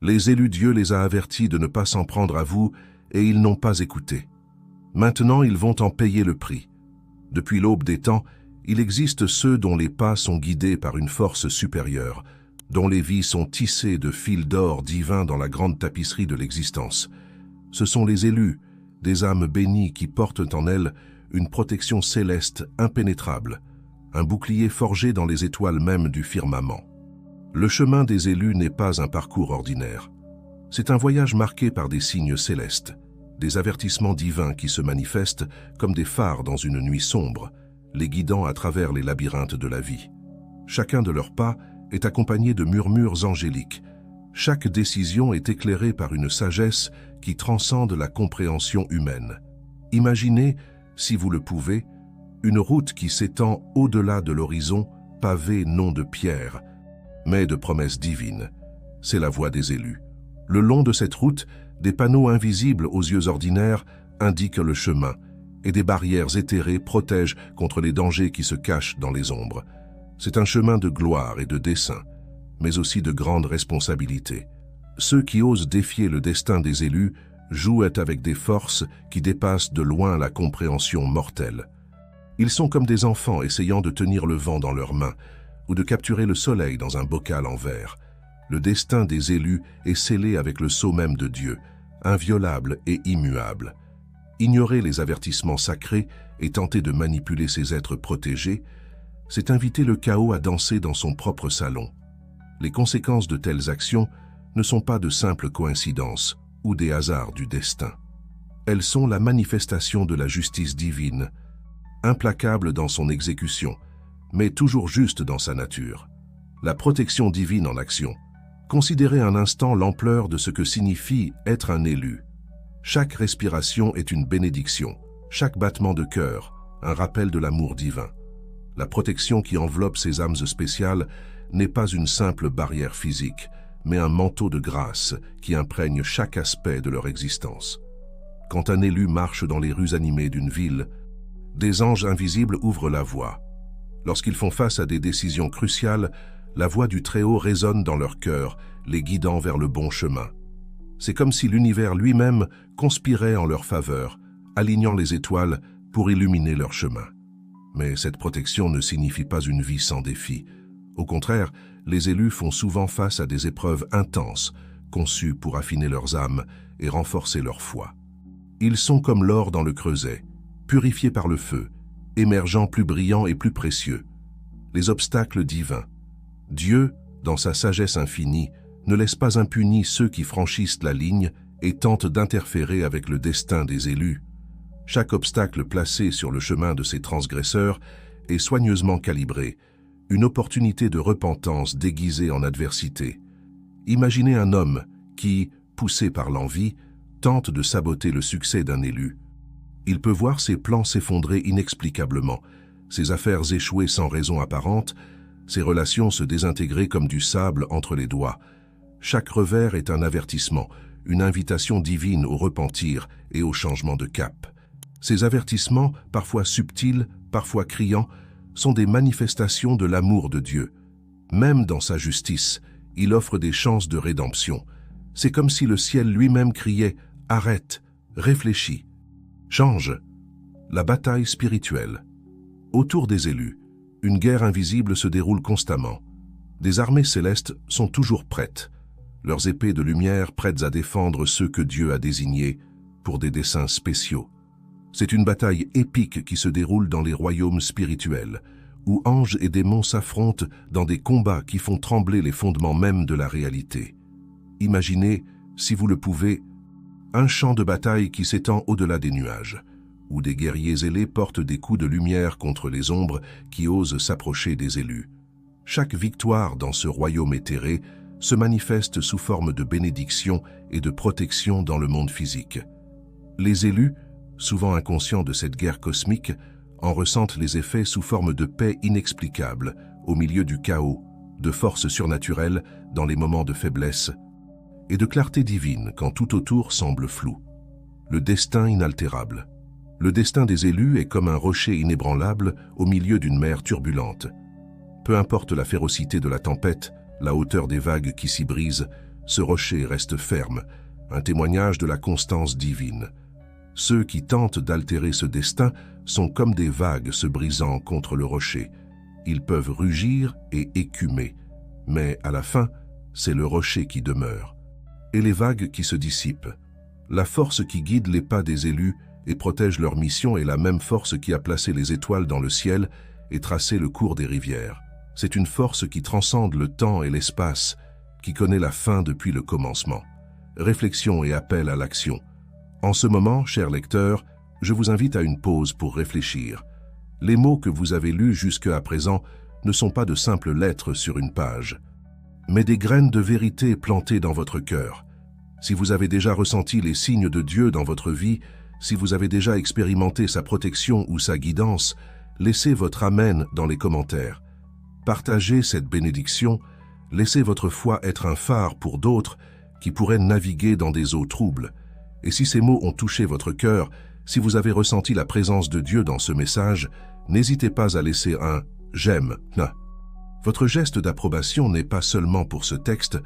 Les élus, Dieu les a avertis de ne pas s'en prendre à vous, et ils n'ont pas écouté. Maintenant, ils vont en payer le prix. Depuis l'aube des temps, il existe ceux dont les pas sont guidés par une force supérieure, dont les vies sont tissées de fils d'or divins dans la grande tapisserie de l'existence. Ce sont les élus, des âmes bénies qui portent en elles une protection céleste impénétrable, un bouclier forgé dans les étoiles mêmes du firmament. Le chemin des élus n'est pas un parcours ordinaire. C'est un voyage marqué par des signes célestes, des avertissements divins qui se manifestent comme des phares dans une nuit sombre, les guidant à travers les labyrinthes de la vie. Chacun de leurs pas est accompagné de murmures angéliques. Chaque décision est éclairée par une sagesse qui transcende la compréhension humaine. Imaginez, si vous le pouvez, une route qui s'étend au-delà de l'horizon, pavée non de pierre, mais de promesses divines. C'est la voie des élus. Le long de cette route, des panneaux invisibles aux yeux ordinaires indiquent le chemin, et des barrières éthérées protègent contre les dangers qui se cachent dans les ombres. C'est un chemin de gloire et de dessein, mais aussi de grande responsabilité. Ceux qui osent défier le destin des élus jouent avec des forces qui dépassent de loin la compréhension mortelle. Ils sont comme des enfants essayant de tenir le vent dans leurs mains ou de capturer le soleil dans un bocal en verre. Le destin des élus est scellé avec le sceau même de Dieu, inviolable et immuable. Ignorer les avertissements sacrés et tenter de manipuler ces êtres protégés, c'est inviter le chaos à danser dans son propre salon. Les conséquences de telles actions ne sont pas de simples coïncidences ou des hasards du destin. Elles sont la manifestation de la justice divine, implacable dans son exécution, mais toujours juste dans sa nature. La protection divine en action. Considérez un instant l'ampleur de ce que signifie être un élu. Chaque respiration est une bénédiction, chaque battement de cœur, un rappel de l'amour divin. La protection qui enveloppe ces âmes spéciales n'est pas une simple barrière physique, mais un manteau de grâce qui imprègne chaque aspect de leur existence. Quand un élu marche dans les rues animées d'une ville, des anges invisibles ouvrent la voie. Lorsqu'ils font face à des décisions cruciales, la voix du Très-Haut résonne dans leur cœur, les guidant vers le bon chemin. C'est comme si l'univers lui-même conspirait en leur faveur, alignant les étoiles pour illuminer leur chemin. Mais cette protection ne signifie pas une vie sans défis. Au contraire, les élus font souvent face à des épreuves intenses, conçues pour affiner leurs âmes et renforcer leur foi. Ils sont comme l'or dans le creuset, purifiés par le feu, émergeant plus brillants et plus précieux. Les obstacles divins. Dieu, dans sa sagesse infinie, ne laisse pas impunis ceux qui franchissent la ligne et tentent d'interférer avec le destin des élus. Chaque obstacle placé sur le chemin de ces transgresseurs est soigneusement calibré, une opportunité de repentance déguisée en adversité. Imaginez un homme qui, poussé par l'envie, tente de saboter le succès d'un élu. Il peut voir ses plans s'effondrer inexplicablement, ses affaires échouer sans raison apparente, ses relations se désintégrer comme du sable entre les doigts. Chaque revers est un avertissement, une invitation divine au repentir et au changement de cap. Ces avertissements, parfois subtils, parfois criants, sont des manifestations de l'amour de Dieu. Même dans sa justice, il offre des chances de rédemption. C'est comme si le ciel lui-même criait « Arrête, réfléchis, change ». La bataille spirituelle. Autour des élus, une guerre invisible se déroule constamment. Des armées célestes sont toujours prêtes, leurs épées de lumière prêtes à défendre ceux que Dieu a désignés pour des desseins spéciaux. C'est une bataille épique qui se déroule dans les royaumes spirituels, où anges et démons s'affrontent dans des combats qui font trembler les fondements mêmes de la réalité. Imaginez, si vous le pouvez, un champ de bataille qui s'étend au-delà des nuages, où des guerriers ailés portent des coups de lumière contre les ombres qui osent s'approcher des élus. Chaque victoire dans ce royaume éthéré se manifeste sous forme de bénédiction et de protection dans le monde physique. Les élus, souvent inconscients de cette guerre cosmique, en ressentent les effets sous forme de paix inexplicable au milieu du chaos, de force surnaturelle dans les moments de faiblesse et de clarté divine quand tout autour semble flou. Le destin inaltérable. Le destin des élus est comme un rocher inébranlable au milieu d'une mer turbulente. Peu importe la férocité de la tempête, la hauteur des vagues qui s'y brisent, Ce rocher reste ferme, un témoignage de la constance divine. Ceux qui tentent d'altérer ce destin sont comme des vagues se brisant contre le rocher. Ils peuvent rugir et écumer, mais à la fin, c'est le rocher qui demeure, et les vagues qui se dissipent. La force qui guide les pas des élus et protège leur mission est la même force qui a placé les étoiles dans le ciel et tracé le cours des rivières. C'est une force qui transcende le temps et l'espace, qui connaît la fin depuis le commencement. Réflexion et appel à l'action. En ce moment, chers lecteurs, je vous invite à une pause pour réfléchir. Les mots que vous avez lus jusqu'à présent ne sont pas de simples lettres sur une page, mais des graines de vérité plantées dans votre cœur. Si vous avez déjà ressenti les signes de Dieu dans votre vie, si vous avez déjà expérimenté sa protection ou sa guidance, laissez votre Amen dans les commentaires. Partagez cette bénédiction, laissez votre foi être un phare pour d'autres qui pourraient naviguer dans des eaux troubles. Et si ces mots ont touché votre cœur, si vous avez ressenti la présence de Dieu dans ce message, n'hésitez pas à laisser un « j'aime ». Votre geste d'approbation n'est pas seulement pour ce texte,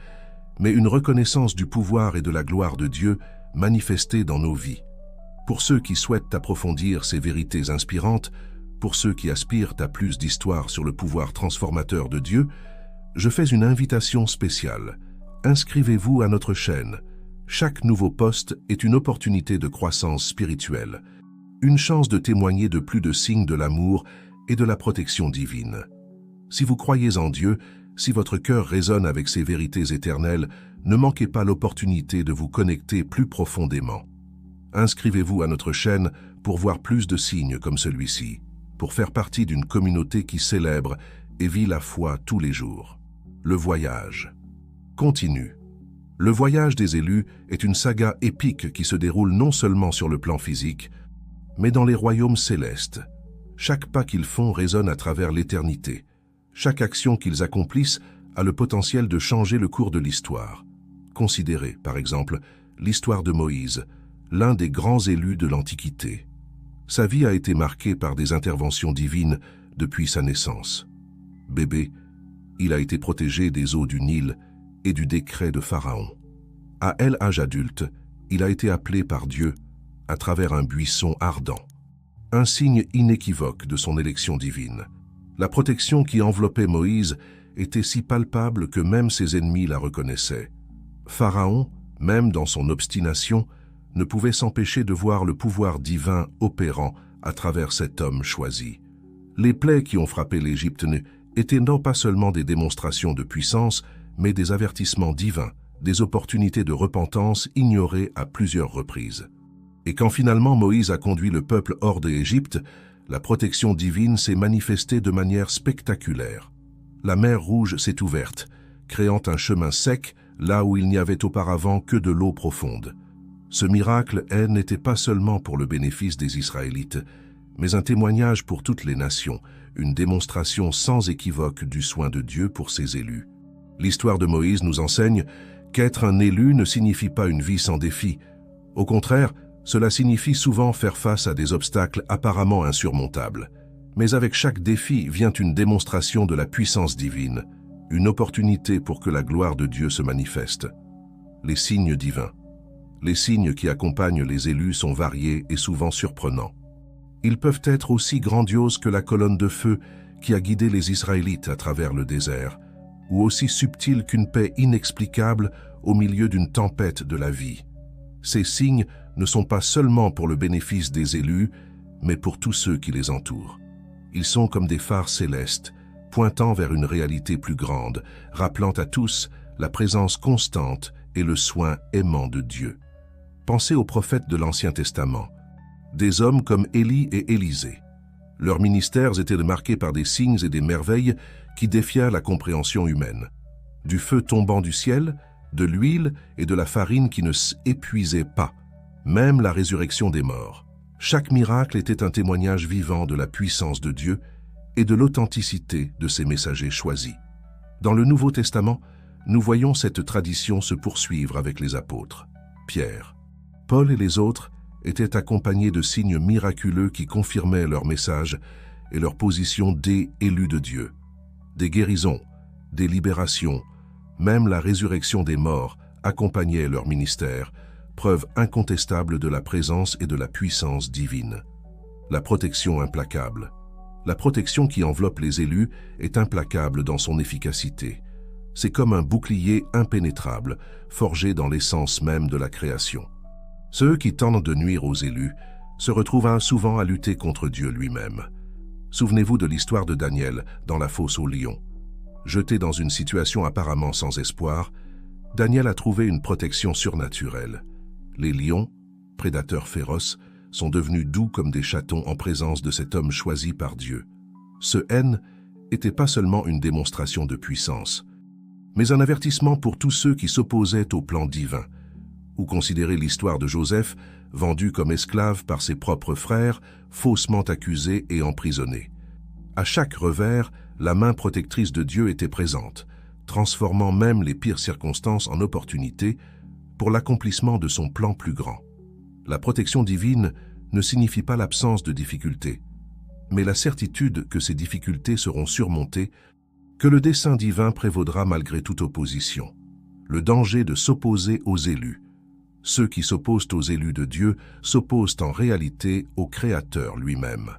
mais une reconnaissance du pouvoir et de la gloire de Dieu manifestés dans nos vies. Pour ceux qui souhaitent approfondir ces vérités inspirantes, pour ceux qui aspirent à plus d'histoire sur le pouvoir transformateur de Dieu, je fais une invitation spéciale. Inscrivez-vous à notre chaîne. Chaque nouveau post est une opportunité de croissance spirituelle, une chance de témoigner de plus de signes de l'amour et de la protection divine. Si vous croyez en Dieu, si votre cœur résonne avec ces vérités éternelles, ne manquez pas l'opportunité de vous connecter plus profondément. Inscrivez-vous à notre chaîne pour voir plus de signes comme celui-ci, pour faire partie d'une communauté qui célèbre et vit la foi tous les jours. Le voyage continue. Le voyage des élus est une saga épique qui se déroule non seulement sur le plan physique, mais dans les royaumes célestes. Chaque pas qu'ils font résonne à travers l'éternité. Chaque action qu'ils accomplissent a le potentiel de changer le cours de l'histoire. Considérez, par exemple, l'histoire de Moïse, l'un des grands élus de l'Antiquité. Sa vie a été marquée par des interventions divines depuis sa naissance. Bébé, il a été protégé des eaux du Nil et du décret de Pharaon. À l'âge adulte, il a été appelé par Dieu à travers un buisson ardent, un signe inéquivoque de son élection divine. La protection qui enveloppait Moïse était si palpable que même ses ennemis la reconnaissaient. Pharaon, même dans son obstination, ne pouvait s'empêcher de voir le pouvoir divin opérant à travers cet homme choisi. Les plaies qui ont frappé l'Égypte étaient non pas seulement des démonstrations de puissance, mais des avertissements divins, des opportunités de repentance ignorées à plusieurs reprises. Et quand finalement Moïse a conduit le peuple hors d'Égypte, la protection divine s'est manifestée de manière spectaculaire. La mer Rouge s'est ouverte, créant un chemin sec là où il n'y avait auparavant que de l'eau profonde. Ce miracle n'était pas seulement pour le bénéfice des Israélites, mais un témoignage pour toutes les nations, une démonstration sans équivoque du soin de Dieu pour ses élus. L'histoire de Moïse nous enseigne qu'être un élu ne signifie pas une vie sans défis. Au contraire, cela signifie souvent faire face à des obstacles apparemment insurmontables. Mais avec chaque défi vient une démonstration de la puissance divine, une opportunité pour que la gloire de Dieu se manifeste. Les signes divins. Les signes qui accompagnent les élus sont variés et souvent surprenants. Ils peuvent être aussi grandioses que la colonne de feu qui a guidé les Israélites à travers le désert, ou aussi subtils qu'une paix inexplicable au milieu d'une tempête de la vie. Ces signes ne sont pas seulement pour le bénéfice des élus, mais pour tous ceux qui les entourent. Ils sont comme des phares célestes, pointant vers une réalité plus grande, rappelant à tous la présence constante et le soin aimant de Dieu. Pensez aux prophètes de l'Ancien Testament, des hommes comme Élie et Élisée. Leurs ministères étaient marqués par des signes et des merveilles qui défièrent la compréhension humaine. Du feu tombant du ciel, de l'huile et de la farine qui ne s'épuisaient pas, même la résurrection des morts. Chaque miracle était un témoignage vivant de la puissance de Dieu et de l'authenticité de ses messagers choisis. Dans le Nouveau Testament, nous voyons cette tradition se poursuivre avec les apôtres. Pierre, Paul et les autres étaient accompagnés de signes miraculeux qui confirmaient leur message et leur position d'élus de Dieu. Des guérisons, des libérations, même la résurrection des morts accompagnaient leur ministère, preuve incontestable de la présence et de la puissance divine. La protection implacable. La protection qui enveloppe les élus est implacable dans son efficacité. C'est comme un bouclier impénétrable, forgé dans l'essence même de la création. Ceux qui tentent de nuire aux élus se retrouvent souvent à lutter contre Dieu lui-même. Souvenez-vous de l'histoire de Daniel dans la fosse aux lions. Jeté dans une situation apparemment sans espoir, Daniel a trouvé une protection surnaturelle. Les lions, prédateurs féroces, sont devenus doux comme des chatons en présence de cet homme choisi par Dieu. Ce haine n'était pas seulement une démonstration de puissance, mais un avertissement pour tous ceux qui s'opposaient au plan divin. Ou considérez l'histoire de Joseph, vendu comme esclave par ses propres frères, faussement accusé et emprisonné. À chaque revers, la main protectrice de Dieu était présente, transformant même les pires circonstances en opportunités pour l'accomplissement de son plan plus grand. La protection divine ne signifie pas l'absence de difficultés, mais la certitude que ces difficultés seront surmontées, que le dessein divin prévaudra malgré toute opposition. Le danger de s'opposer aux élus. Ceux qui s'opposent aux élus de Dieu s'opposent en réalité au Créateur lui-même.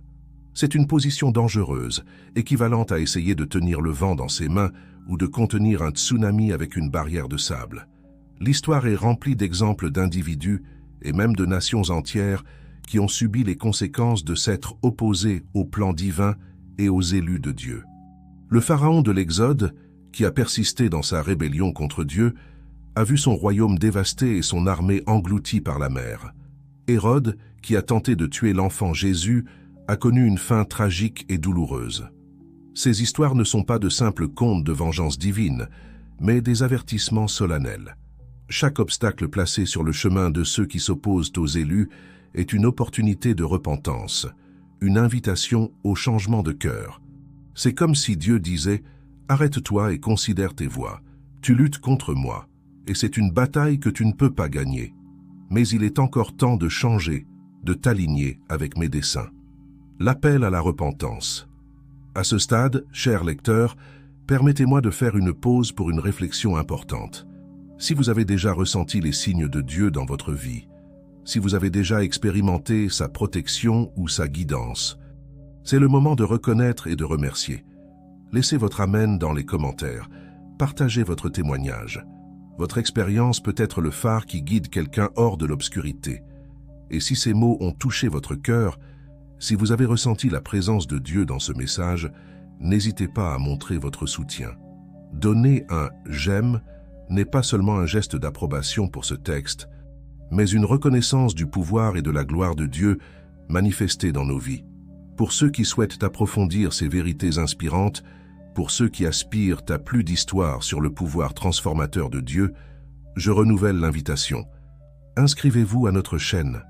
C'est une position dangereuse, équivalente à essayer de tenir le vent dans ses mains ou de contenir un tsunami avec une barrière de sable. L'histoire est remplie d'exemples d'individus et même de nations entières qui ont subi les conséquences de s'être opposés au plan divin et aux élus de Dieu. Le pharaon de l'Exode, qui a persisté dans sa rébellion contre Dieu, a vu son royaume dévasté et son armée engloutie par la mer. Hérode, qui a tenté de tuer l'enfant Jésus, a connu une fin tragique et douloureuse. Ces histoires ne sont pas de simples contes de vengeance divine, mais des avertissements solennels. Chaque obstacle placé sur le chemin de ceux qui s'opposent aux élus est une opportunité de repentance, une invitation au changement de cœur. C'est comme si Dieu disait « Arrête-toi et considère tes voies. Tu luttes contre moi, et c'est une bataille que tu ne peux pas gagner. Mais il est encore temps de changer, de t'aligner avec mes desseins. » L'appel à la repentance. À ce stade, chers lecteurs, permettez-moi de faire une pause pour une réflexion importante. Si vous avez déjà ressenti les signes de Dieu dans votre vie, si vous avez déjà expérimenté sa protection ou sa guidance, c'est le moment de reconnaître et de remercier. Laissez votre amen dans les commentaires. Partagez votre témoignage. Votre expérience peut être le phare qui guide quelqu'un hors de l'obscurité. Et si ces mots ont touché votre cœur, si vous avez ressenti la présence de Dieu dans ce message, n'hésitez pas à montrer votre soutien. Donner un « j'aime » n'est pas seulement un geste d'approbation pour ce texte, mais une reconnaissance du pouvoir et de la gloire de Dieu manifestés dans nos vies. Pour ceux qui souhaitent approfondir ces vérités inspirantes, pour ceux qui aspirent à plus d'histoire sur le pouvoir transformateur de Dieu, je renouvelle l'invitation. Inscrivez-vous à notre chaîne.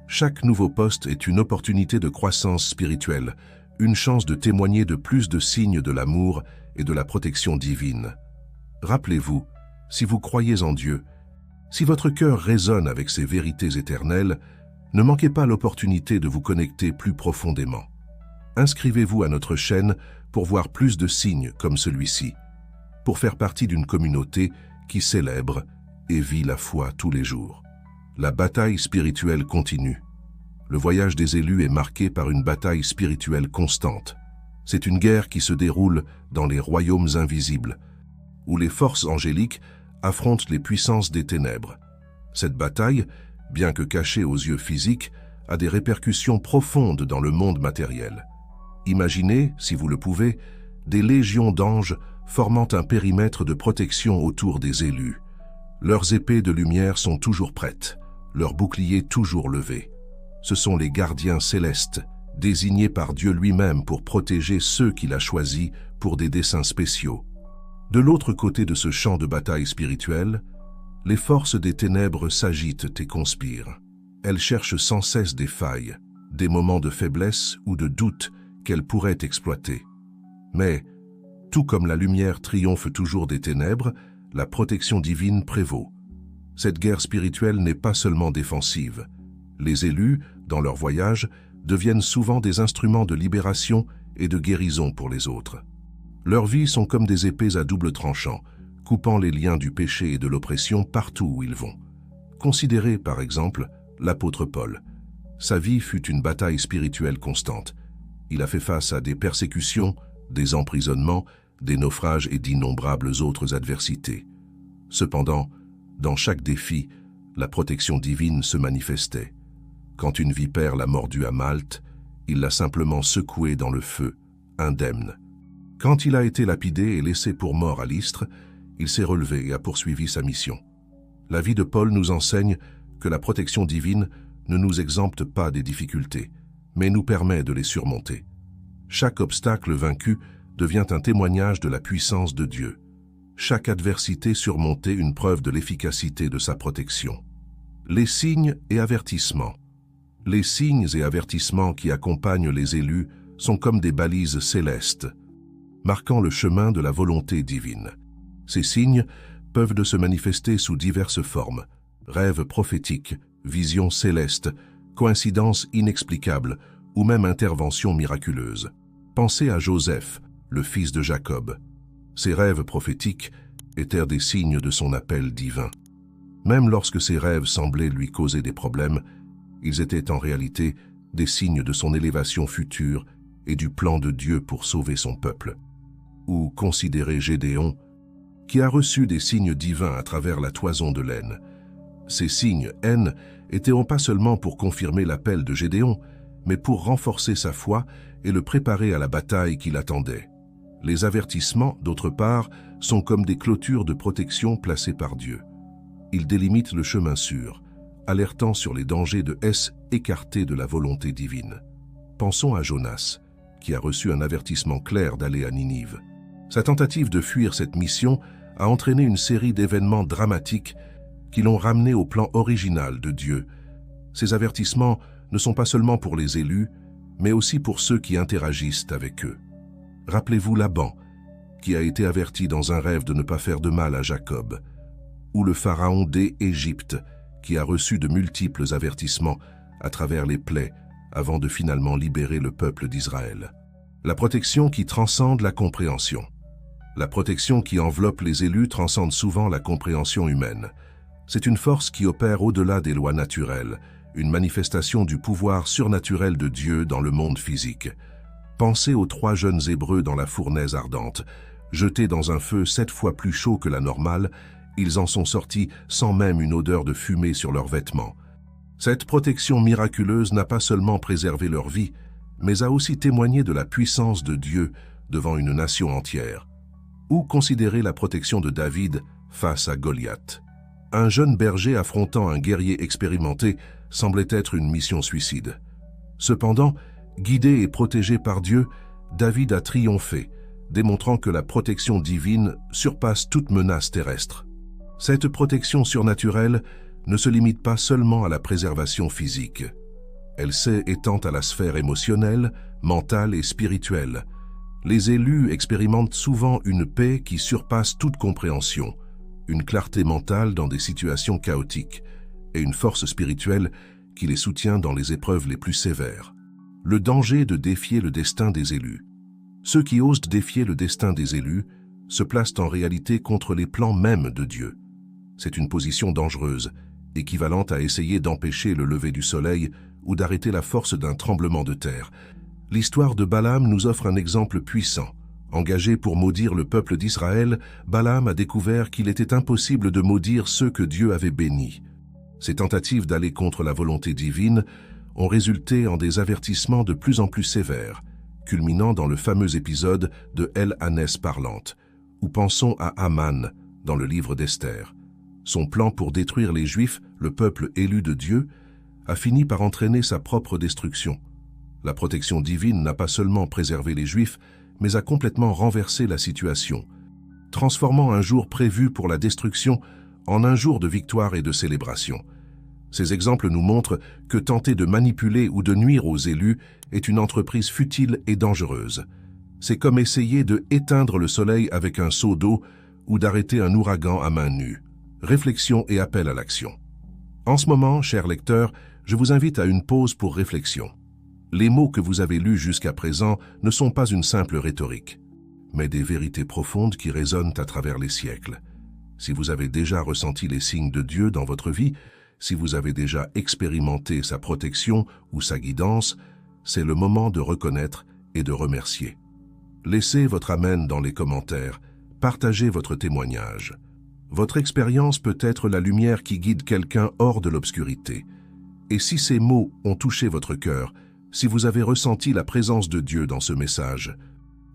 Chaque nouveau post est une opportunité de croissance spirituelle, une chance de témoigner de plus de signes de l'amour et de la protection divine. Rappelez-vous, si vous croyez en Dieu, si votre cœur résonne avec ces vérités éternelles, ne manquez pas l'opportunité de vous connecter plus profondément. Inscrivez-vous à notre chaîne pour voir plus de signes comme celui-ci, pour faire partie d'une communauté qui célèbre et vit la foi tous les jours. La bataille spirituelle continue. Le voyage des élus est marqué par une bataille spirituelle constante. C'est une guerre qui se déroule dans les royaumes invisibles, où les forces angéliques affrontent les puissances des ténèbres. Cette bataille, bien que cachée aux yeux physiques, a des répercussions profondes dans le monde matériel. Imaginez, si vous le pouvez, des légions d'anges formant un périmètre de protection autour des élus. Leurs épées de lumière sont toujours prêtes, leurs boucliers toujours levés. Ce sont les gardiens célestes, désignés par Dieu lui-même pour protéger ceux qu'il a choisis pour des desseins spéciaux. De l'autre côté de ce champ de bataille spirituelle, les forces des ténèbres s'agitent et conspirent. Elles cherchent sans cesse des failles, des moments de faiblesse ou de doute qu'elles pourraient exploiter. Mais, tout comme la lumière triomphe toujours des ténèbres, la protection divine prévaut. Cette guerre spirituelle n'est pas seulement défensive. Les élus, dans leur voyage, deviennent souvent des instruments de libération et de guérison pour les autres. Leurs vies sont comme des épées à double tranchant, coupant les liens du péché et de l'oppression partout où ils vont. Considérez, par exemple, l'apôtre Paul. Sa vie fut une bataille spirituelle constante. Il a fait face à des persécutions, des emprisonnements, des naufrages et d'innombrables autres adversités. Cependant, dans chaque défi, la protection divine se manifestait. Quand une vipère l'a mordu à Malte, il l'a simplement secoué dans le feu, indemne. Quand il a été lapidé et laissé pour mort à l'Istre, il s'est relevé et a poursuivi sa mission. La vie de Paul nous enseigne que la protection divine ne nous exempte pas des difficultés, mais nous permet de les surmonter. Chaque obstacle vaincu devient un témoignage de la puissance de Dieu. Chaque adversité surmontée une preuve de l'efficacité de sa protection. Les signes et avertissements. Les signes et avertissements qui accompagnent les élus sont comme des balises célestes, marquant le chemin de la volonté divine. Ces signes peuvent se manifester sous diverses formes, rêves prophétiques, visions célestes, coïncidences inexplicables ou même interventions miraculeuses. Pensez à Joseph, le fils de Jacob. Ses rêves prophétiques étaient des signes de son appel divin. Même lorsque ses rêves semblaient lui causer des problèmes, ils étaient en réalité des signes de son élévation future et du plan de Dieu pour sauver son peuple. Ou considérez Gédéon, qui a reçu des signes divins à travers la toison de laine. Ces signes, étaient pas seulement pour confirmer l'appel de Gédéon, mais pour renforcer sa foi et le préparer à la bataille qui l'attendait. Les avertissements, d'autre part, sont comme des clôtures de protection placées par Dieu. Ils délimitent le chemin sûr, alertant sur les dangers de écartés de la volonté divine. Pensons à Jonas, qui a reçu un avertissement clair d'aller à Ninive. Sa tentative de fuir cette mission a entraîné une série d'événements dramatiques qui l'ont ramené au plan original de Dieu. Ces avertissements ne sont pas seulement pour les élus, mais aussi pour ceux qui interagissent avec eux. Rappelez-vous Laban, qui a été averti dans un rêve de ne pas faire de mal à Jacob, ou le pharaon d'Égypte, qui a reçu de multiples avertissements à travers les plaies avant de finalement libérer le peuple d'Israël. La protection qui transcende la compréhension. La protection qui enveloppe les élus transcende souvent la compréhension humaine. C'est une force qui opère au-delà des lois naturelles, une manifestation du pouvoir surnaturel de Dieu dans le monde physique. Pensez aux 3 jeunes Hébreux dans la fournaise ardente. Jetés dans un feu 7 fois plus chaud que la normale, ils en sont sortis sans même une odeur de fumée sur leurs vêtements. Cette protection miraculeuse n'a pas seulement préservé leur vie, mais a aussi témoigné de la puissance de Dieu devant une nation entière. Ou considérez la protection de David face à Goliath. Un jeune berger affrontant un guerrier expérimenté semblait être une mission suicide. Cependant, guidé et protégé par Dieu, David a triomphé, démontrant que la protection divine surpasse toute menace terrestre. Cette protection surnaturelle ne se limite pas seulement à la préservation physique. Elle s'est étend à la sphère émotionnelle, mentale et spirituelle. Les élus expérimentent souvent une paix qui surpasse toute compréhension, une clarté mentale dans des situations chaotiques et une force spirituelle qui les soutient dans les épreuves les plus sévères. Le danger de défier le destin des élus. Ceux qui osent défier le destin des élus se placent en réalité contre les plans mêmes de Dieu. C'est une position dangereuse, équivalente à essayer d'empêcher le lever du soleil ou d'arrêter la force d'un tremblement de terre. L'histoire de Balaam nous offre un exemple puissant. Engagé pour maudire le peuple d'Israël, Balaam a découvert qu'il était impossible de maudire ceux que Dieu avait bénis. Ces tentatives d'aller contre la volonté divine ont résulté en des avertissements de plus en plus sévères, culminant dans le fameux épisode de El-Hanès parlante, ou pensons à Aman dans le livre d'Esther. Son plan pour détruire les Juifs, le peuple élu de Dieu, a fini par entraîner sa propre destruction. La protection divine n'a pas seulement préservé les Juifs, mais a complètement renversé la situation, transformant un jour prévu pour la destruction en un jour de victoire et de célébration. Ces exemples nous montrent que tenter de manipuler ou de nuire aux élus est une entreprise futile et dangereuse. C'est comme essayer de éteindre le soleil avec un seau d'eau ou d'arrêter un ouragan à main nue. Réflexion et appel à l'action. En ce moment, chers lecteurs, je vous invite à une pause pour réflexion. Les mots que vous avez lus jusqu'à présent ne sont pas une simple rhétorique, mais des vérités profondes qui résonnent à travers les siècles. Si vous avez déjà ressenti les signes de Dieu dans votre vie, si vous avez déjà expérimenté sa protection ou sa guidance, c'est le moment de reconnaître et de remercier. Laissez votre amen dans les commentaires, partagez votre témoignage. Votre expérience peut être la lumière qui guide quelqu'un hors de l'obscurité. Et si ces mots ont touché votre cœur, si vous avez ressenti la présence de Dieu dans ce message,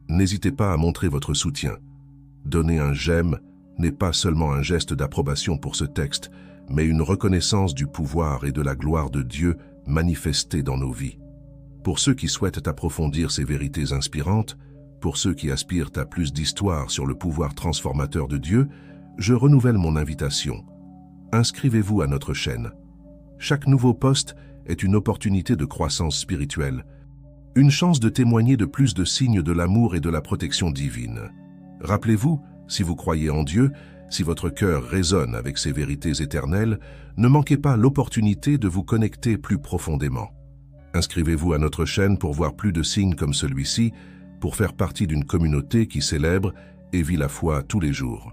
n'hésitez pas à montrer votre soutien. Donner un j'aime n'est pas seulement un geste d'approbation pour ce texte, mais une reconnaissance du pouvoir et de la gloire de Dieu manifestés dans nos vies. Pour ceux qui souhaitent approfondir ces vérités inspirantes, pour ceux qui aspirent à plus d'histoire sur le pouvoir transformateur de Dieu, je renouvelle mon invitation. Inscrivez-vous à notre chaîne. Chaque nouveau post est une opportunité de croissance spirituelle, une chance de témoigner de plus de signes de l'amour et de la protection divine. Rappelez-vous, si vous croyez en Dieu, si votre cœur résonne avec ces vérités éternelles, ne manquez pas l'opportunité de vous connecter plus profondément. Inscrivez-vous à notre chaîne pour voir plus de signes comme celui-ci, pour faire partie d'une communauté qui célèbre et vit la foi tous les jours.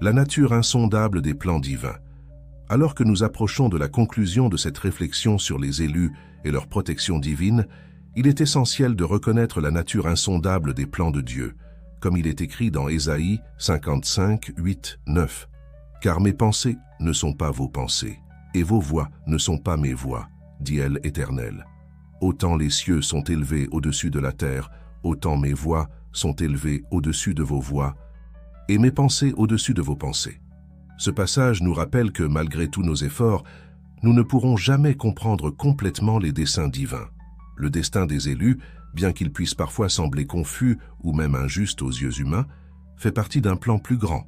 La nature insondable des plans divins. Alors que nous approchons de la conclusion de cette réflexion sur les élus et leur protection divine, il est essentiel de reconnaître la nature insondable des plans de Dieu, comme il est écrit dans Ésaïe 55, 8, 9. « Car mes pensées ne sont pas vos pensées, et vos voix ne sont pas mes voix, dit l'Éternel. Autant les cieux sont élevés au-dessus de la terre, autant mes voix sont élevées au-dessus de vos voix, et mes pensées au-dessus de vos pensées. » Ce passage nous rappelle que malgré tous nos efforts, nous ne pourrons jamais comprendre complètement les desseins divins. Le destin des élus, bien qu'il puisse parfois sembler confus ou même injuste aux yeux humains, fait partie d'un plan plus grand,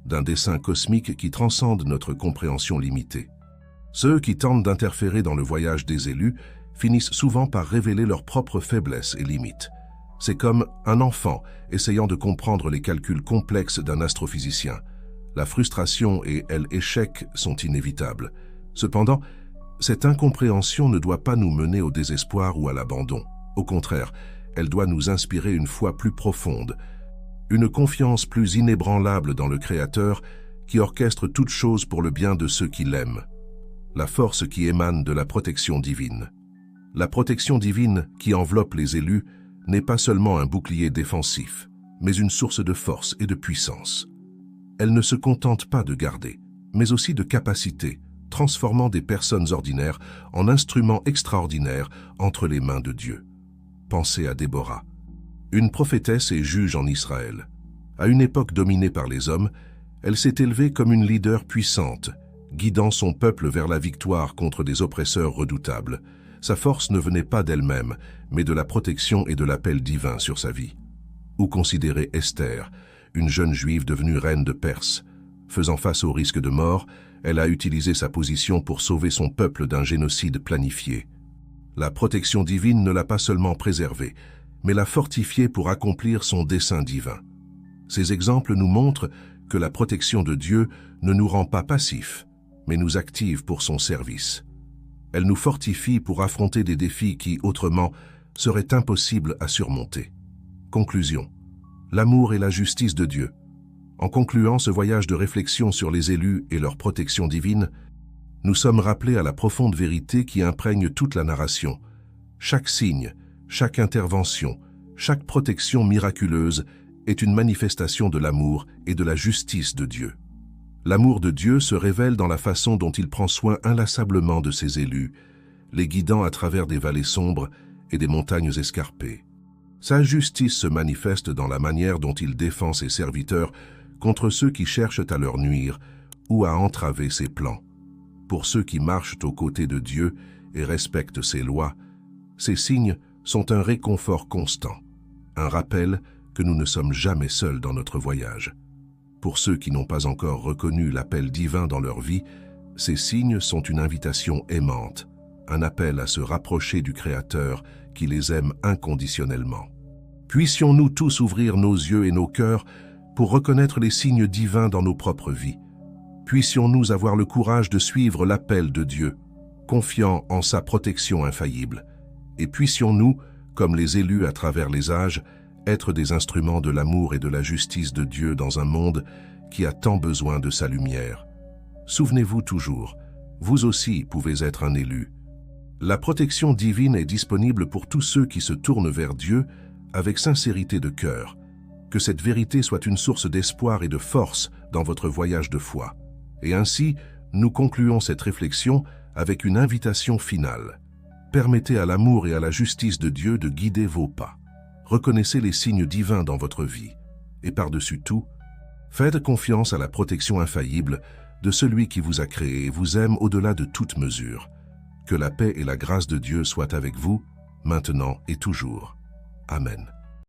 d'un dessein cosmique qui transcende notre compréhension limitée. Ceux qui tentent d'interférer dans le voyage des élus finissent souvent par révéler leurs propres faiblesses et limites. C'est comme un enfant essayant de comprendre les calculs complexes d'un astrophysicien. La frustration et l'échec sont inévitables. Cependant, cette incompréhension ne doit pas nous mener au désespoir ou à l'abandon. Au contraire, elle doit nous inspirer une foi plus profonde, une confiance plus inébranlable dans le Créateur qui orchestre toutes choses pour le bien de ceux qui l'aiment. La force qui émane de la protection divine. La protection divine qui enveloppe les élus n'est pas seulement un bouclier défensif, mais une source de force et de puissance. Elle ne se contente pas de garder, mais aussi de capacité, transformant des personnes ordinaires en instruments extraordinaires entre les mains de Dieu. Pensez à Déborah, une prophétesse et juge en Israël. À une époque dominée par les hommes, elle s'est élevée comme une leader puissante, guidant son peuple vers la victoire contre des oppresseurs redoutables. Sa force ne venait pas d'elle-même, mais de la protection et de l'appel divin sur sa vie. Ou considérez Esther, une jeune juive devenue reine de Perse. Faisant face au risque de mort, elle a utilisé sa position pour sauver son peuple d'un génocide planifié. La protection divine ne l'a pas seulement préservée, mais l'a fortifiée pour accomplir son dessein divin. Ces exemples nous montrent que la protection de Dieu ne nous rend pas passifs, mais nous active pour son service. Elle nous fortifie pour affronter des défis qui, autrement, seraient impossibles à surmonter. Conclusion. L'amour et la justice de Dieu. En concluant ce voyage de réflexion sur les élus et leur protection divine, nous sommes rappelés à la profonde vérité qui imprègne toute la narration. Chaque signe, chaque intervention, chaque protection miraculeuse est une manifestation de l'amour et de la justice de Dieu. L'amour de Dieu se révèle dans la façon dont il prend soin inlassablement de ses élus, les guidant à travers des vallées sombres et des montagnes escarpées. Sa justice se manifeste dans la manière dont il défend ses serviteurs contre ceux qui cherchent à leur nuire ou à entraver ses plans. Pour ceux qui marchent aux côtés de Dieu et respectent ses lois, ces signes sont un réconfort constant, un rappel que nous ne sommes jamais seuls dans notre voyage. Pour ceux qui n'ont pas encore reconnu l'appel divin dans leur vie, ces signes sont une invitation aimante, un appel à se rapprocher du Créateur qui les aime inconditionnellement. Puissions-nous tous ouvrir nos yeux et nos cœurs pour reconnaître les signes divins dans nos propres vies. Puissions-nous avoir le courage de suivre l'appel de Dieu, confiant en sa protection infaillible. Et puissions-nous, comme les élus à travers les âges, être des instruments de l'amour et de la justice de Dieu dans un monde qui a tant besoin de sa lumière. Souvenez-vous toujours, vous aussi pouvez être un élu. La protection divine est disponible pour tous ceux qui se tournent vers Dieu avec sincérité de cœur. Que cette vérité soit une source d'espoir et de force dans votre voyage de foi. Et ainsi, nous concluons cette réflexion avec une invitation finale. Permettez à l'amour et à la justice de Dieu de guider vos pas. Reconnaissez les signes divins dans votre vie. Et par-dessus tout, faites confiance à la protection infaillible de celui qui vous a créé et vous aime au-delà de toute mesure. Que la paix et la grâce de Dieu soient avec vous, maintenant et toujours. Amen.